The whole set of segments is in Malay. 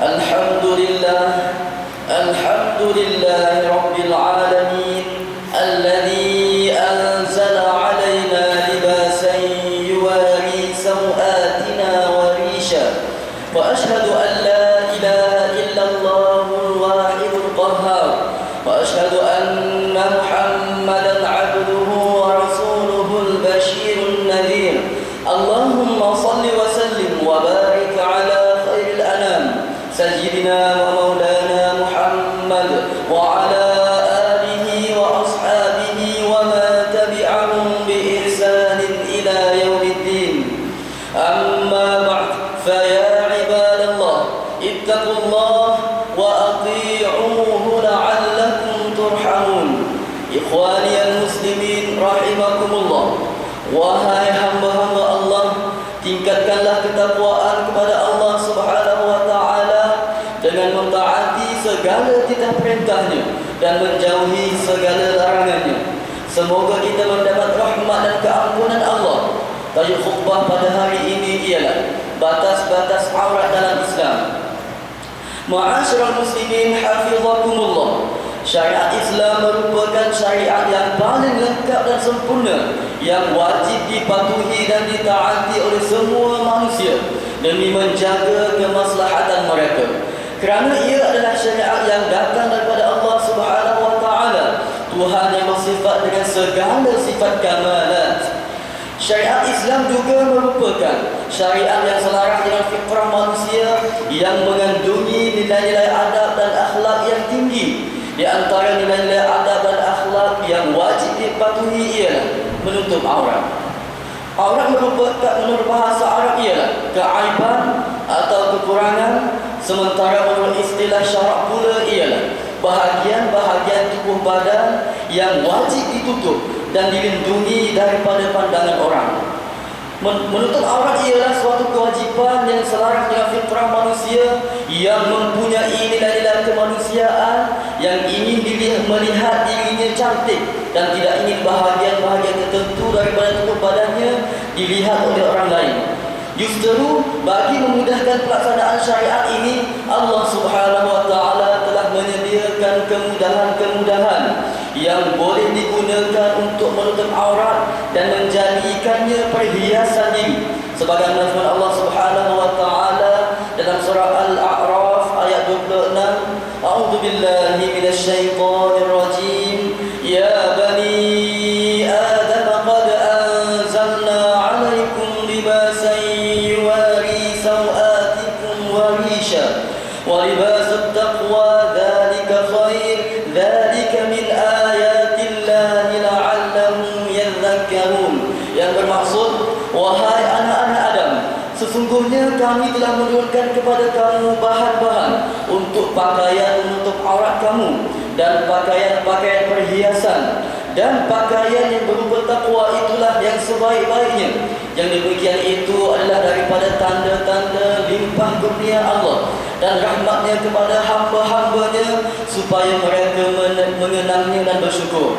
Alhamdulillah, Alhamdulillah Rabbil Alamin, Alladhi anzala alaina libasan yuwari sawatina wa risha. Wa ashhadu an la ilaha illallahul wahidul qahhar. Wa ashhadu anna Muhammadan abduhu wa rasuluhul bashirun nadhir. Allahumma salli wa sallim wa barik ala khairil anam Sayyidina wa maulana Muhammad wa ala alihi wa ashabihi wa ma tabi'ahum bi ihsanin ila yaumiddin. Amma ba'd, fa ya ibadallah ittaqullah wa ati'uhu la'allakum turhamun. Ikhwani al-muslimin rahimakumullah. Wahai hamba-hamba Allah, tingkatkanlah ketakwaan kepada Allah Subhanahu wa taala dengan mentaati segala titah perintahnya dan menjauhi segala larangannya. Semoga kita mendapat rahmat dan keampunan Allah. Tajuk khutbah pada hari ini ialah batas-batas aurat dalam Islam. Ma'asyiral muslimin hafizakumullah. Syariat Islam merupakan syariat yang paling lengkap dan sempurna yang wajib dipatuhi dan ditaati oleh semua manusia demi menjaga kemaslahatan mereka. Kerana ia adalah syariat yang datang daripada Allah Subhanahu wa taala, Tuhan yang bersifat dengan segala sifat kamalat. Syariat Islam juga merupakan syariat yang selaras dengan fitrah manusia yang mengandungi nilai-nilai adab dan akhlak yang tinggi. Di antara nilai-nilai adab dan akhlak yang wajib dipatuhi ialah menutup aurat. Aurat merupakan menurut bahasa Arab ialah keaiban atau kekurangan, sementara menurut istilah syarak pula ialah bahagian-bahagian tubuh badan yang wajib ditutup dan dilindungi daripada pandangan orang. Menutup aurat ialah suatu kewajipan yang selaras dengan fitrah manusia yang mempunyai nilai-nilai kemanusiaan, yang ingin melihat dirinya cantik dan tidak ingin bahagian-bahagian tertentu daripada tubuh badannya dilihat oleh orang lain. Justru bagi memudahkan pelaksanaan syariat ini, Allah Subhanahu wa taala telah menyediakan kemudahan-kemudahan yang boleh digunakan untuk menutup aurat dan menjadikannya perhiasan diri. Sebagaimana firman Allah Subhanahu wa taala dalam surah Al-A'raf ayat 26, A'udzu billahi minasyaitonir rajim. Ya bani Adam qad anzalna 'alaikum libasan yuwari sawatikum wa risha wa libasut taqwa dzalika khair dzalika min ayatillahi la'allahum yadhakkarun. Yang bermaksud, wahai anak-anak Adam, sesungguhnya kami telah menurunkan kepada kamu bahan-bahan untuk pakaian menutup aurat kamu dan pakaian-pakaian perhiasan, dan pakaian yang berupa takwa itulah yang sebaik-baiknya. Yang demikian itu adalah daripada tanda-tanda limpah kurnia Allah dan rahmatnya kepada hamba-hambanya supaya mereka mengenangnya dan bersyukur.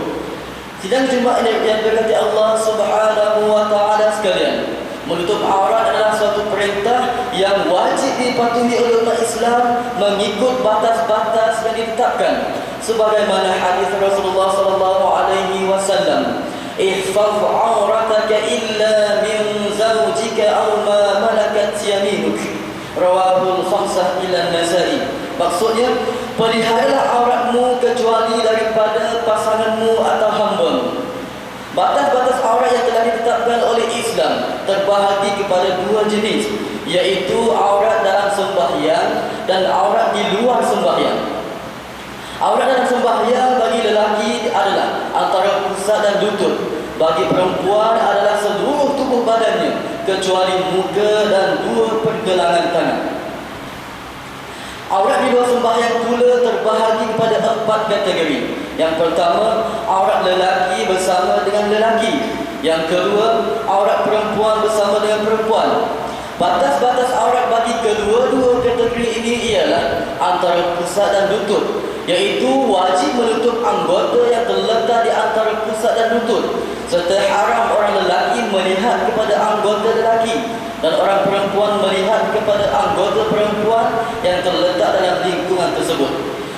Sidang Jumaat yang berkati Allah Subhanahu wa taala sekalian, menutup aurat adalah suatu perintah yang wajib dipatuhi oleh umat Islam mengikut batas-batas yang ditetapkan. Sebagaimana hadis Rasulullah sallallahu alaihi wasallam, "Ihfaz 'aurataka illa min zawjika aw ma malakat yaminuk." Rawahul khamsah ila Nasa'i. Maksudnya, peliharalah auratmu kecuali daripada pasanganmu atau hambamu. Batas-batas aurat yang telah ditetapkan oleh Islam terbahagi kepada dua jenis, iaitu aurat dalam sembahyang dan aurat di luar sembahyang. Aurat dalam sembahyang bagi lelaki adalah antara pusat dan lutut. Bagi perempuan adalah seluruh tubuh badannya kecuali muka dan dua pergelangan tangan. Aurat di luar sembahyang pula terbahagi kepada 4 kategori. Yang pertama, aurat lelaki bersama dengan lelaki. Yang kedua, aurat perempuan bersama dengan perempuan. Batas-batas aurat bagi kedua-dua kategori ini ialah antara pusat dan lutut. iaitu wajib menutup anggota yang terletak di antara pusat dan lutut, serta haram orang lelaki melihat kepada anggota lelaki dan orang perempuan melihat kepada anggota perempuan yang terletak dalam lingkungan tersebut.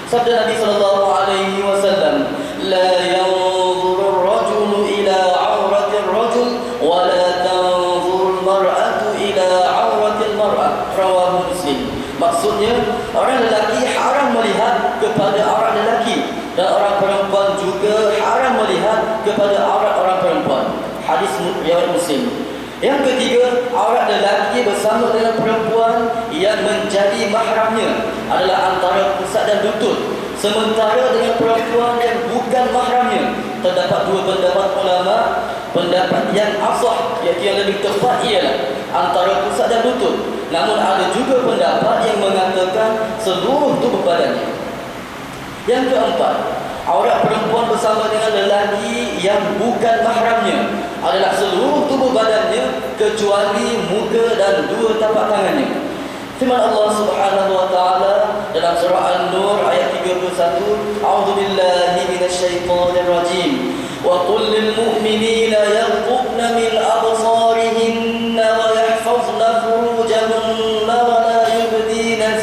Sabda Nabi sallallahu alaihi wasallam, la yanzuru ar-rajulu ila 'aurati ar-rajul wa la tanzuru al-mar'atu ila 'aurati al-mar'ah. Rawahu Muslim. Maksudnya, orang lelaki haram melihat kepada aurat lelaki dan orang perempuan juga haram melihat kepada aurat orang perempuan. Hadis riwayat Muslim. Yang ketiga, aurat lelaki bersama dengan perempuan yang menjadi mahramnya adalah antara pusat dan lutut. Sementara dengan perempuan yang bukan mahramnya, terdapat dua pendapat ulama. Pendapat yang asah, iaitu yang lebih tepat ialah antara pusat dan lutut. Namun ada juga pendapat yang mengatakan seluruh tubuh badannya. Yang keempat, aurat perempuan bersama dengan lelaki yang bukan mahramnya adalah seluruh tubuh badannya kecuali muka dan dua tapak tangannya. Firman Allah Subhanahu wa taala dalam surah An-Nur ayat 31, A'udzubillahi minasyaitonir rajim. Wa qul lil mu'minina yaghuddna min absarihinna wa yahfazna furujahunna wa la yubdina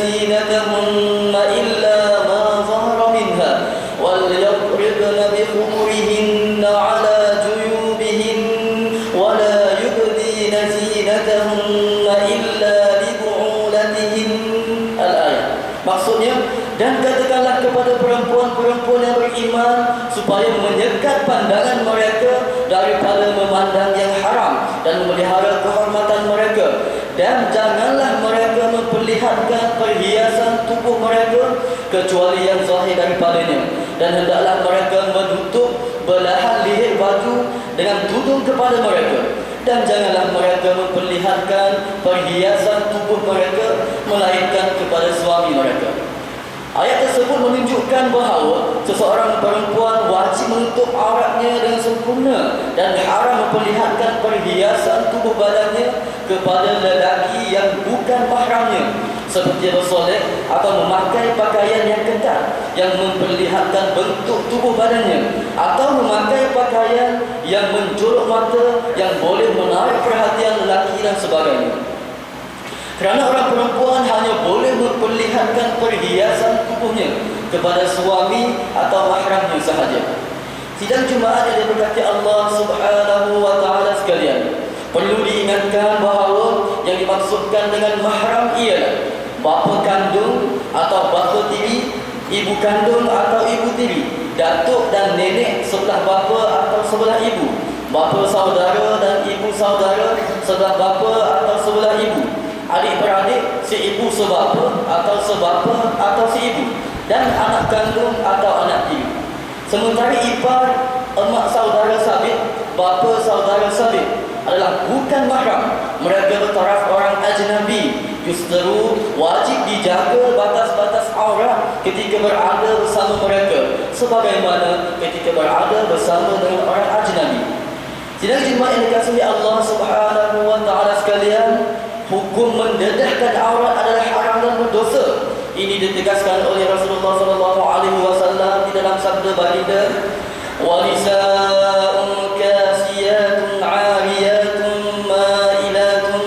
zinatahunna illa ma zahara minha wal yadribna bi khumurihinna 'ala juyubihin wa la yubdina zinatahunna illa li bu'ulatihin. Al-ayat. Maksudnya, dan katakanlah kepada perempuan-perempuan yang beriman supaya menyekat pandangan mereka daripada memandang yang haram dan memelihara kehormatan mereka, dan janganlah mereka memperlihatkan perhiasan tubuh mereka kecuali yang zahir daripadanya, dan hendaklah mereka menutup belahan leher baju dengan tudung kepada mereka, dan janganlah mereka memperlihatkan perhiasan tubuh mereka melainkan kepada suami mereka. Ayat tersebut menunjukkan bahawa seseorang perempuan wajib menutup auratnya dengan sempurna dan haram memperlihatkan perhiasan tubuh badannya kepada lelaki yang bukan mahramnya, seperti bersolek atau memakai pakaian yang ketat yang memperlihatkan bentuk tubuh badannya, atau memakai pakaian yang menjolok mata yang boleh menarik perhatian lelaki dan sebagainya. Kerana orang perempuan hanya boleh memperlihatkan perhiasan tubuhnya kepada suami atau mahramnya sahaja. Sidang Jumaat yang diberkati Allah Subhanahu wa taala sekalian, perlu diingatkan bahawa yang dimaksudkan dengan mahram ialah bapa kandung atau bapa tiri, ibu kandung atau ibu tiri, datuk dan nenek sebelah bapa atau sebelah ibu, bapa saudara dan ibu saudara sebelah bapa atau sebelah ibu, adik-beradik si ibu sebapa atau sebapa atau si ibu, dan anak kandung atau anak tiri. Sementara ipar, emak saudara sabit, bapa saudara sabit adalah bukan mahram. Mereka bertaraf orang ajnabi. Justru wajib dijaga batas-batas aurat ketika berada bersama mereka, sebagaimana ketika berada bersama dengan orang ajnabi. Sidang Jumaat yang dikasihi Allah Subhanahu wa taala sekalian, hukum mendedahkan aurat adalah haram dan berdosa. Ini ditegaskan oleh Rasulullah sallallahu alaihi wasallam di dalam sabda baginda, "Wa nisaa'un kasiyatun 'ariyatun ma'ilatun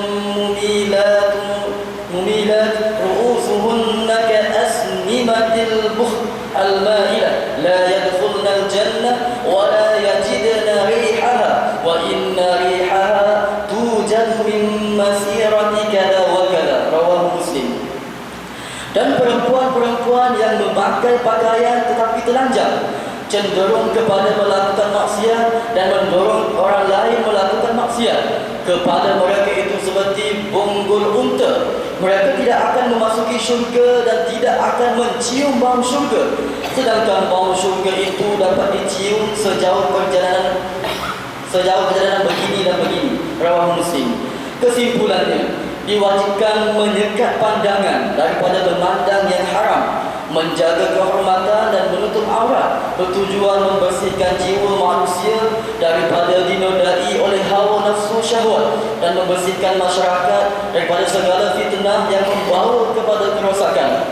mumilat ru'usuhunna ka'asnimatil bukh al-ma'ilah la yadkhulna al-jannah wa la yajidna rihaha wa inna rihaha tujadu min masirati kada wa kada." Rawahu Muslim. Dan perempuan-perempuan yang memakai pakaian tetapi telanjang cenderung kepada melakukan maksiat dan mendorong orang lain melakukan maksiat kepada mereka itu seperti bonggol unta. Mereka tidak akan memasuki syurga dan tidak akan mencium bau syurga, sedangkan bau syurga itu dapat dicium sejauh perjalanan begini dan begini. Rawahu Muslim. Kesimpulannya, diwajibkan menyekat pandangan daripada memandang yang haram, menjaga kehormatan dan menutup aurat, bertujuan membersihkan jiwa manusia daripada dinodai oleh hawa nafsu syahwat, dan membersihkan masyarakat daripada segala fitnah yang membawa kepada kerosakan.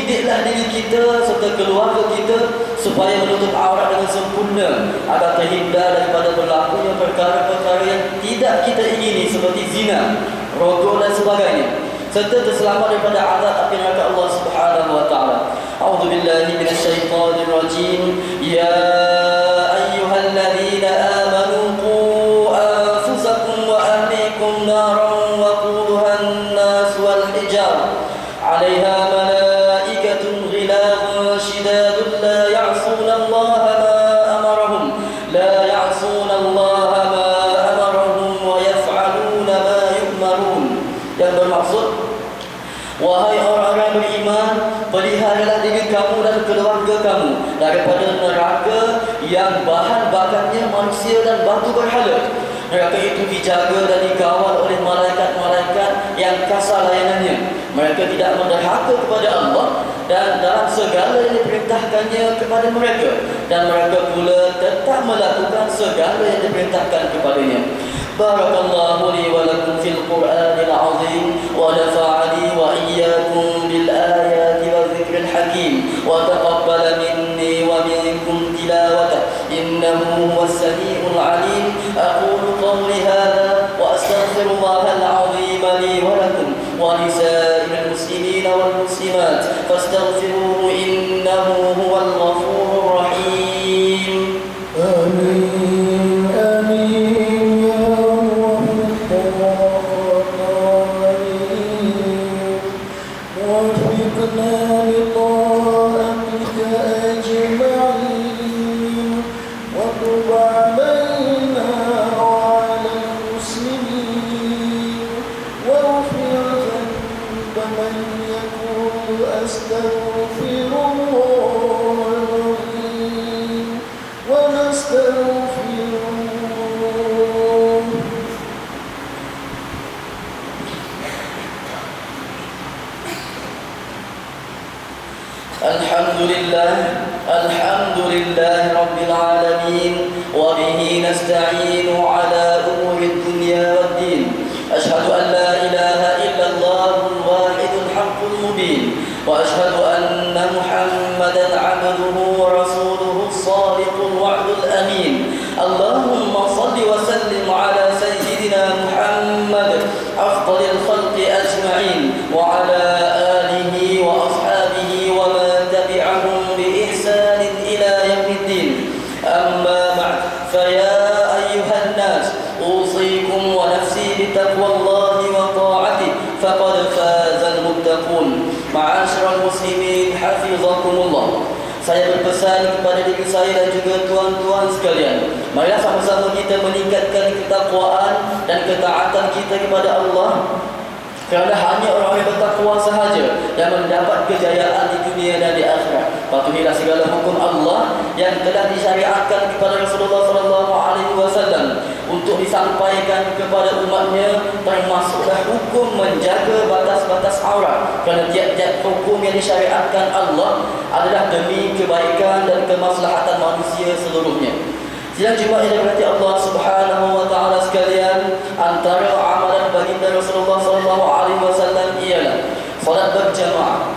didiklah diri kita serta keluarga kita supaya menutup aurat dengan sempurna agar terhindar daripada berlakunya perkara-perkara yang tidak kita ingini seperti zina, rogol dan sebagainya, serta terselamat daripada azab api neraka Allah Subhanahu wa taala. A'udzu billahi minasyaitonir rajim. Ya ayyuhalladzina amanu qu anfusakum wa ahlikum naran wa quduha an-nas wal hijar 'alaiha malaikatun ghilazun shidadun la ya'suna Allah ma amarahum wa yaf'aluna ma yu'marun. Yang bermaksud, wahai orang-orang beriman, peliharalah diri kamu dan keluarga kamu daripada neraka yang bahan bakarnya manusia dan batu berhala. Neraka itu dijaga dan dikawal oleh malaikat-malaikat yang kasar layanannya. Mereka tidak menderhaka kepada Allah dan dalam segala yang diperintahkannya kepada mereka, dan mereka pula tetap melakukan segala yang diperintahkan kepadanya. Barakallahu li wa lakum fil Qur'anil 'azim wa nafa'ani wa iyyakum bil ayati wa dzikril hakim wa taqabbala minni wa minkum tilawatahu innahu huwas samiul 'alim. Aqulu qawli hadha wa astaghfirullahal 'azim li wa lakum wa lisa'iril muslimin wal muslimat fastaghfiruhu innahu huwal ghafurur rahim. Amin. Alhamdulillah Rabbil Alamin wa bihi nasta'inu ala umuri dunya wad din. Ashhadu an la ilaha illallah al-wahidul haqqul mubin wa ashhadu anna Muhammadan 'abduhu wa rasuluhu as-sadiqul wa'dul amin. Allahumma salli wa sallim ala sayyidina Muhammad afdalil khalqi ajma'in wa ala alihi wa ashabihi wa man tabi'ahum bi ihsanin ila yaumiddin. Amma ba'd, fa ya ayyuhan nas usikum wa nafsi bi taqwallahi wa ta'atihi faqad fazal muttaqun. Ma'asyiral muslimin hafizakumullah. Saya berpesan kepada diri saya dan juga tuan-tuan sekalian, marilah sama-sama kita meningkatkan ketakwaan dan ketaatan kita kepada Allah, kerana hanya orang yang bertakwa sahaja yang mendapat kejayaan di dunia dan di akhirat. Patuhilah segala hukum Allah yang telah disyariatkan kepada Rasulullah SAW untuk disampaikan kepada umatnya, termasuklah hukum menjaga batas-batas aurat, kerana tiap-tiap hukum yang disyariatkan Allah adalah demi kebaikan dan kemaslahatan manusia seluruhnya. Sidang Jumaat yang dirahmati Allah Subhanahu wa taala sekalian, antara amalan baginda Rasulullah SAW ialah solat berjamaah.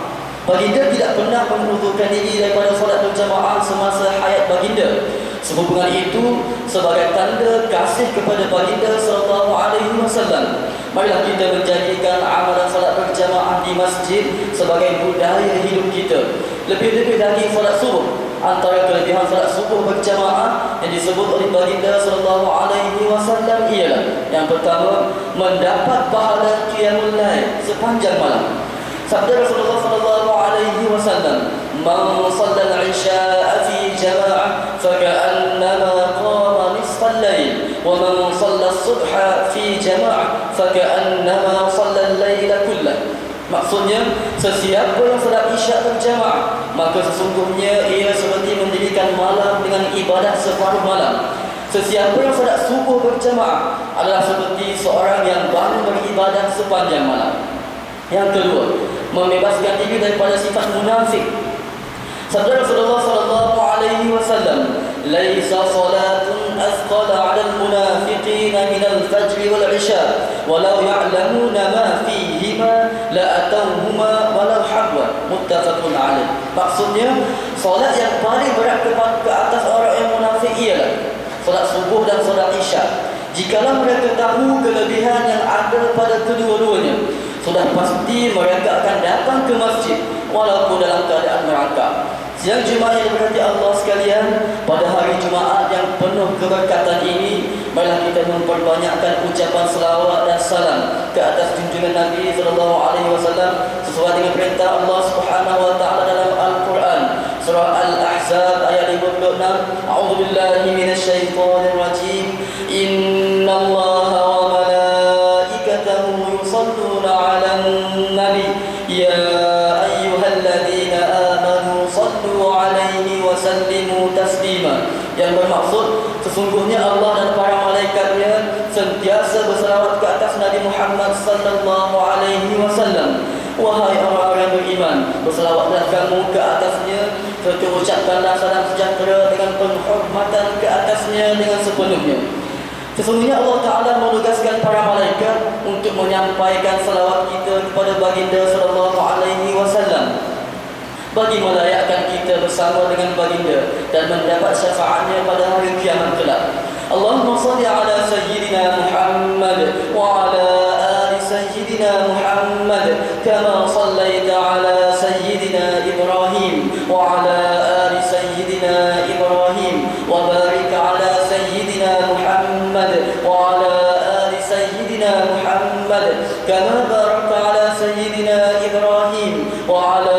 Baginda tidak pernah mengundurkan diri daripada solat berjamaah semasa hayat baginda. Sehubungan itu, sebagai tanda kasih kepada baginda SAW, marilah kita menjadikan amalan solat berjamaah di masjid sebagai budaya hidup kita. Lebih-lebih lagi solat subuh. Antara kelebihan salat subuh berjamaah yang disebut oleh baginda SAW ialah, yang pertama, mendapat pahala qiyamul lail sepanjang malam. Sabda Rasulullah SAW, "Man shalla al-'isha'a fi jama'ah faka'annama qama nisfal lail, wa man shalla as-subha fi jama'ah faka'annama shalla al-laila kullahu." Maksudnya, sesiapa yang salat isyak berjamaah, maka sesungguhnya ia seperti mendirikan malam dengan ibadat separuh malam. Sesiapa yang salat subuh berjamaah adalah seperti seorang yang bangun beribadat sepanjang malam. Yang kedua, membebaskan diri daripada sifat munafik. Sabda Rasulullah SAW, "Laisa salatun azqala 'ala al-munafiqina min al-fajr wal 'isha, walau ya'lamuna ma fihi bihima la atauhuma walau habwa, muttafaqun alaih. Maksudnya, solat yang paling berat ke atas orang yang munafik ialah solat subuh dan solat isya. Jikalau mereka tahu kelebihan yang ada pada kedua-duanya, sudah pasti mereka akan datang ke masjid walaupun dalam keadaan merangkak. Siang Jumaat yang diberkati Allah sekalian, pada hari Jumaat yang penuh keberkatan ini, marilah kita memperbanyakkan ucapan selawat dan salam ke atas junjungan Nabi SAW sesuai dengan perintah Allah Subhanahu wa taala dalam Al-Quran, surah Al-Ahzab ayat 56. A'udzubillahi minasyaitonir rajim. Innallaha wa malaikatahu yusalluna 'alan nabi ya ayyuhalladzina amanu sallu 'alaihi wa sallimu taslima. Yang bermaksud, sesungguhnya Allah dan para malaikatnya sentiasa berselawat ke atas Nabi Muhammad sallallahu alaihi wasallam. Wahai orang-orang yang beriman, berselawatlah kamu ke atasnya, serta ucapkanlah salam sejahtera dengan penghormatan ke atasnya dengan sepenuhnya. Sesungguhnya Allah Ta'ala menugaskan para malaikat untuk menyampaikan selawat kita kepada baginda sallallahu alaihi wasallam, bagi melayakkan kita bersama dengan baginda dan mendapat syafaatnya pada hari kiamat kelak. Allahumma salli ala sayyidina Muhammad wa ala ali sayyidina Muhammad kama sallaita ala sayyidina Ibrahim wa ala ali sayyidina Ibrahim wa barik ala sayyidina Muhammad wa ala ali sayyidina Muhammad kama barakta ala sayyidina Ibrahim wa ala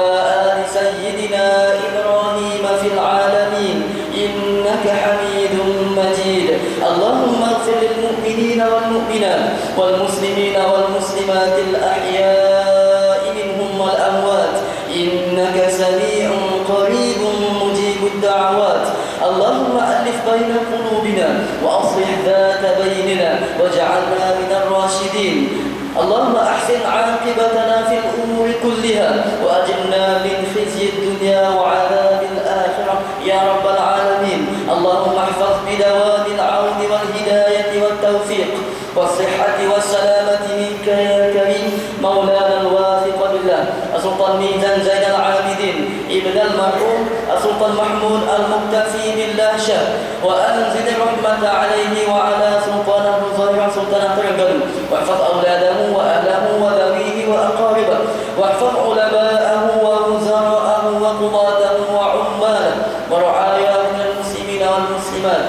سيدنا إبراهيم في العالمين إنك حميد مجيد. اللهم اغفر للمؤمنين والمؤمنات والمسلمين والمسلمات الأحياء منهم والأموات إنك سميع قريب مجيب الدعوات. اللهم ألف بين قلوبنا وأصلح ذات بيننا واجعلنا من الراشدين. اللهم أحسن عاقبتنا في الأمور كلها وأجرنا من خزي الدنيا وعذاب الآخرة يا رب العالمين. اللهم احفظ بدوام العون والهداية والتوفيق والصحة والسلامة منك يا كريم مولانا الواثق بالله السلطان ميزان زين العابدين ابن المرحوم السلطان محمود المكتفي بالله شاه، وأنزل الرحمة عليه وعلى سلطانه الظاهر سلطان ترقل، واحفظ أولاده وأهله وذويه وأقاربه، واحفظ علماءه ووزراءه وقضاته وعماله ورعاياه من المسلمين والمسلمات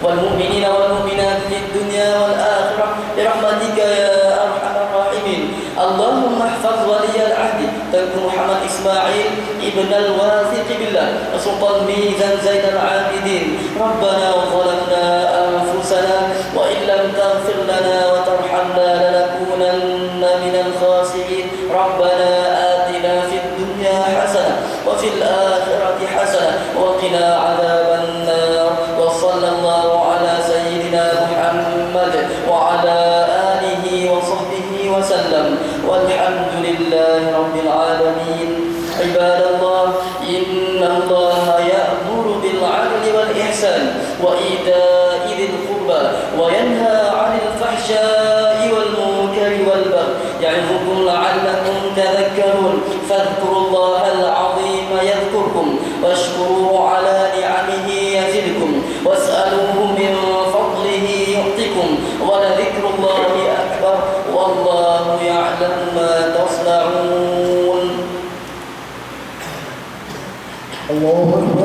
والمؤمنين والمؤمنات في الدنيا والآخرة برحمتك يا أرحم الراحمين. اللهم احفظ ولي العهد تنكو محمد إسماعيل ابن الواثق بالله السلطان ميزان زين العابدين. ربنا ظلمنا أنفسنا وإن لم تغفر لنا وترحمنا لنكونن من الخاسرين. ربنا آتنا في الدنيا حسنة وفي الآخرة حسنة وقنا عذاب النار. وصلى الله على سيدنا محمد وعلى آله وصحبه وسلم والحمد لله رب العالمين. عباد الله، إن الله يأمر بالعدل والإحسان وإيتاء ذي القربى وينهى عن الفحشاء والمنكر والبغي يعظكم لعلكم تذكرون. فاذكروا الله العظيم يذكركم واشكروه على نعمه يزدكم واسألوه من فضله يعطكم ولذكر الله أكبر والله يعلم ما تصنعون. الله أكبر.